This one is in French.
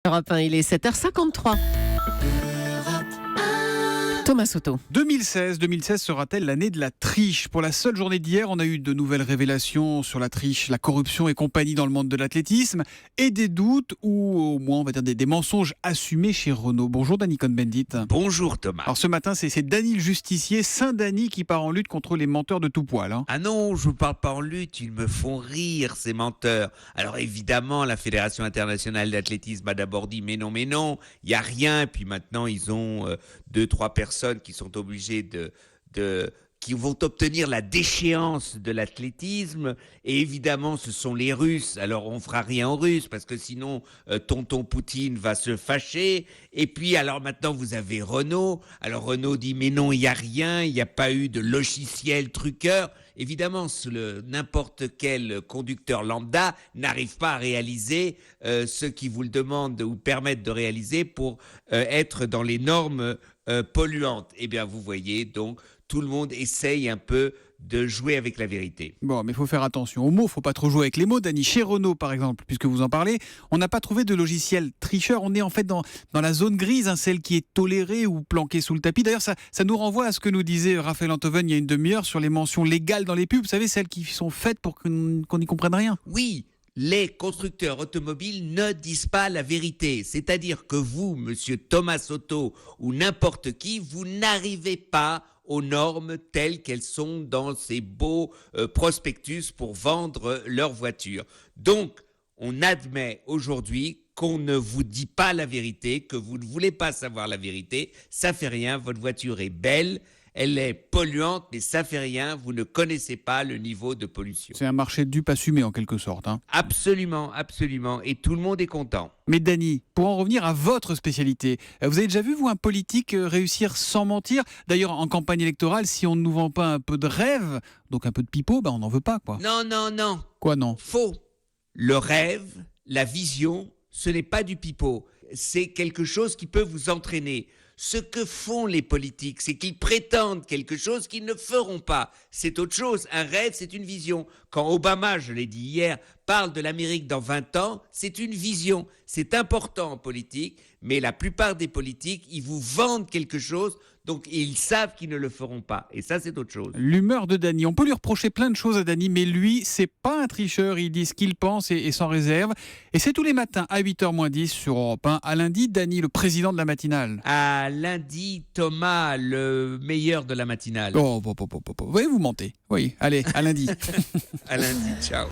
Europe 1, il est 7h53. Thomas Soto. 2016 sera-t-elle l'année de la triche? Pour la seule journée d'hier, on a eu de nouvelles révélations sur la triche, la corruption et compagnie dans le monde de l'athlétisme, et des doutes, ou au moins on va dire des mensonges assumés chez Renault. Bonjour Dany Cohn-Bendit. Bonjour Thomas. Alors ce matin, c'est Dany le justicier, Saint-Denis, qui part en lutte contre les menteurs de tout poil. Ah non, je ne parle pas en lutte, ils me font rire ces menteurs. Alors évidemment, la Fédération internationale d'athlétisme a d'abord dit mais non, il n'y a rien. Puis maintenant, ils ont 2-3 personnes qui sont obligées qui vont obtenir la déchéance de l'athlétisme. Et évidemment, ce sont les Russes. Alors, on fera rien aux Russes parce que sinon, tonton Poutine va se fâcher. Et puis, alors maintenant, vous avez Renault. Alors, Renault dit, mais non, il n'y a rien. Il n'y a pas eu de logiciel truqueur. Évidemment, n'importe quel conducteur lambda n'arrive pas à réaliser ce qui vous le demande ou permettent de réaliser pour être dans les normes polluantes. Eh bien, vous voyez, donc, tout le monde essaye un peu de jouer avec la vérité. Bon, mais il faut faire attention aux mots, il ne faut pas trop jouer avec les mots. Dany, chez Renault par exemple, puisque vous en parlez, on n'a pas trouvé de logiciel tricheur. On est en fait dans la zone grise, celle qui est tolérée ou planquée sous le tapis. D'ailleurs, ça nous renvoie à ce que nous disait Raphaël Antoven il y a une demi-heure sur les mentions légales dans les pubs. Vous savez, celles qui sont faites pour qu'on n'y comprenne rien. Oui, les constructeurs automobiles ne disent pas la vérité. C'est-à-dire que vous, monsieur Thomas Soto, ou n'importe qui, vous n'arrivez pas aux normes telles qu'elles sont dans ces beaux prospectus pour vendre leur voiture. Donc, on admet aujourd'hui qu'on ne vous dit pas la vérité, que vous ne voulez pas savoir la vérité. Ça fait rien, votre voiture est belle, elle est polluante, mais ça fait rien, vous ne connaissez pas le niveau de pollution. C'est un marché de dupes assumé en quelque sorte. Absolument, absolument, et tout le monde est content. Mais Dany, pour en revenir à votre spécialité, vous avez déjà vu, vous, un politique réussir sans mentir? D'ailleurs, en campagne électorale, si on ne nous vend pas un peu de rêve, donc un peu de pipeau, on n'en veut pas, quoi. Non. Quoi, non? Faux. Le rêve, la vision, ce n'est pas du pipeau. C'est quelque chose qui peut vous entraîner. Ce que font les politiques, c'est qu'ils prétendent quelque chose qu'ils ne feront pas. C'est autre chose. Un rêve, c'est une vision. Quand Obama, je l'ai dit hier, parle de l'Amérique dans 20 ans, c'est une vision. C'est important en politique, mais la plupart des politiques, ils vous vendent quelque chose, donc ils savent qu'ils ne le feront pas. Et ça, c'est autre chose. L'humeur de Dany. On peut lui reprocher plein de choses à Dany, mais lui, c'est pas un tricheur. Il dit ce qu'il pense et sans réserve. Et c'est tous les matins à 8h-10 sur Europe 1. À lundi, Dany, le président de la matinale. À lundi, Thomas, le meilleur de la matinale. Oh, vous mentez. Oui, allez, à lundi. À lundi, ciao.